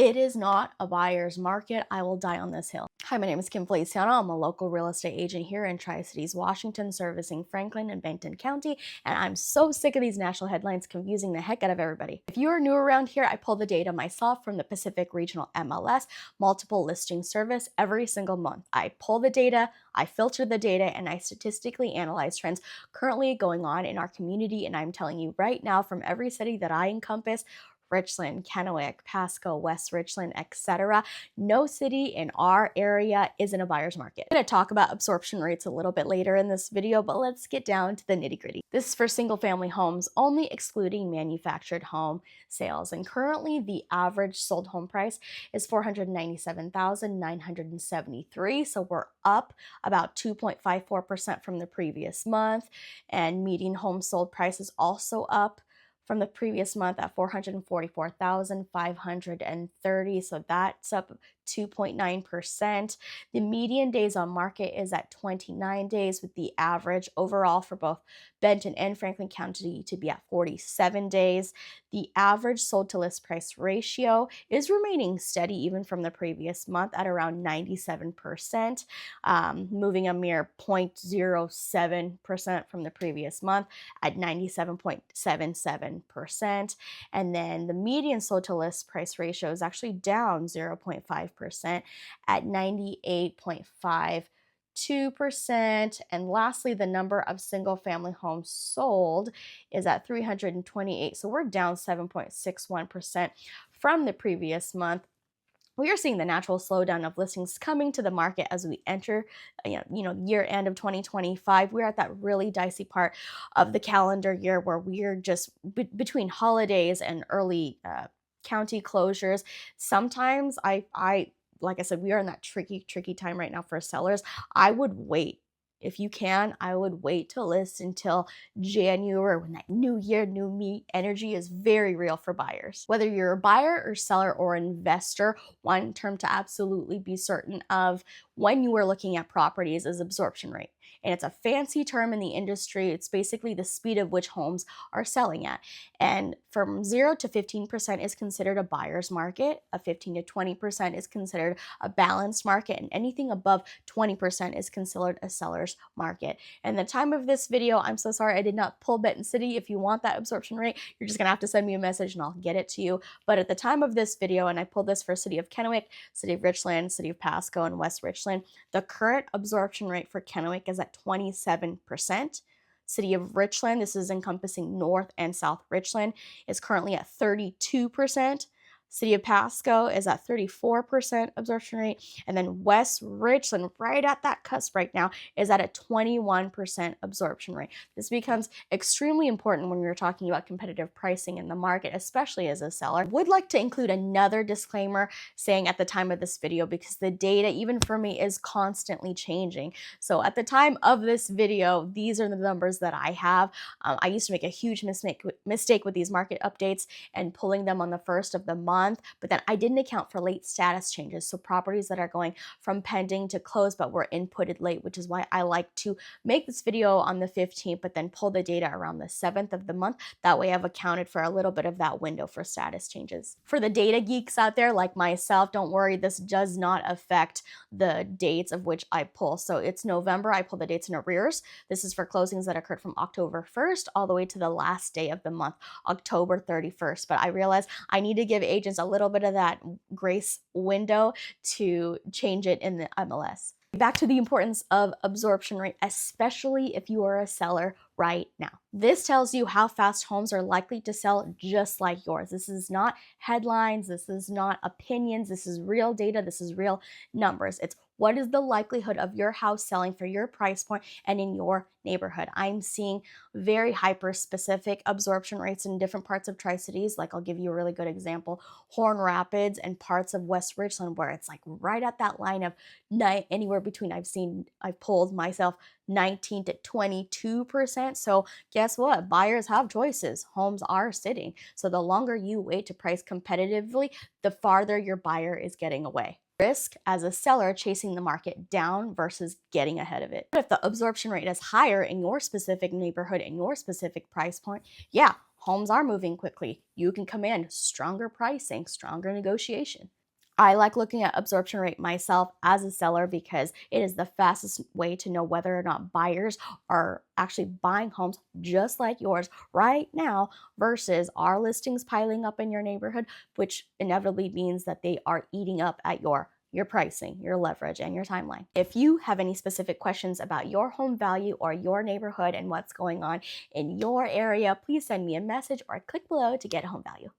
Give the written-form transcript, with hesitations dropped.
It is not a buyer's market. I will die on this hill. Hi, my name is Kim Feliciano. I'm a local real estate agent here in Tri-Cities, Washington, servicing Franklin and Benton County, and I'm so sick of these national headlines confusing the heck out of everybody. If you are new around here, I pull the data myself from the Pacific Regional MLS multiple listing service every single month. I pull the data, I filter the data, and I statistically analyze trends currently going on in our community, and I'm telling you right now, from every city that I encompass, Richland, Kennewick, Pasco, West Richland, etc. No city in our area is in a buyer's market. I'm going to talk about absorption rates a little bit later in this video, but let's get down to the nitty-gritty. This is for single-family homes only, excluding manufactured home sales. And currently, the average sold home price is $497,973. So we're up about 2.54% from the previous month. And median home sold price is also up from the previous month at $444,530. So that's up 2.9%. The median days on market is at 29 days, with the average overall for both Benton and Franklin County to be at 47 days. The average sold to list price ratio is remaining steady even from the previous month at around 97%, moving a mere 0.07% from the previous month at 97.77%. And then the median sold to list price ratio is actually down 0.5% at 98.52%. And lastly, the number of single family homes sold is at 328. So we're down 7.61% from the previous month. We are seeing the natural slowdown of listings coming to the market as we enter, year end of 2025. We're at that really dicey part of the calendar year where we're just between holidays and early county closures. Sometimes like I said, we are in that tricky time right now for sellers. I would wait. If you can, I would wait to list until January, when that new year, new me energy is very real for buyers. Whether you're a buyer or seller or investor, one term to absolutely be certain of when you are looking at properties is absorption rate. And it's a fancy term in the industry. It's basically the speed of which homes are selling at. And from 0 to 15% is considered a buyer's market. A 15 to 20% is considered a balanced market. And anything above 20% is considered a seller's market. And the time of this video, I'm so sorry I did not pull Benton City. If you want that absorption rate, you're just gonna have to send me a message and I'll get it to you. But at the time of this video, and I pulled this for City of Kennewick, City of Richland, City of Pasco, and West Richland, the current absorption rate for Kennewick is at 27%. City of Richland, this is encompassing North and South Richland, is currently at 32%. City of Pasco is at 34% absorption rate, and then West Richland, right at that cusp right now, is at a 21% absorption rate. This becomes extremely important when we're talking about competitive pricing in the market, especially as a seller. I would like to include another disclaimer saying at the time of this video, because the data, even for me, is constantly changing. So at the time of this video, these are the numbers that I have. I used to make a huge mistake with these market updates and pulling them on the first of the month. But then I didn't account for late status changes. So properties that are going from pending to close but were inputted late, which is why I like to make this video on the 15th, but then pull the data around the 7th of the month. That way I've accounted for a little bit of that window for status changes. For the data geeks out there like myself, don't worry, this does not affect the dates of which I pull. So it's November, I pull the dates in arrears. This is for closings that occurred from October 1st all the way to the last day of the month, October 31st. But I realize I need to give agents a little bit of that grace window to change it in the MLS. Back to the importance of absorption rate, especially if you are a seller right now. This tells you how fast homes are likely to sell, just like yours. This is not headlines, this is not opinions, this is real data, this is real numbers. It's what is the likelihood of your house selling for your price point and in your neighborhood. I'm seeing very hyper-specific absorption rates in different parts of Tri-Cities. Like, I'll give you a really good example, Horn Rapids and parts of West Richland, where it's like right at that line of anywhere between, I've pulled myself 19 to 22%. So guess what? Buyers have choices. Homes are sitting. So the longer you wait to price competitively, the farther your buyer is getting away. Risk as a seller chasing the market down versus getting ahead of it. But if the absorption rate is higher in your specific neighborhood and your specific price point, yeah, Homes are moving quickly. You can command stronger pricing, stronger negotiation. I like looking at absorption rate myself as a seller because it is the fastest way to know whether or not buyers are actually buying homes just like yours right now versus our listings piling up in your neighborhood, which inevitably means that they are eating up at your pricing, your leverage, and your timeline. If you have any specific questions about your home value or your neighborhood and what's going on in your area, please send me a message or click below to get home value.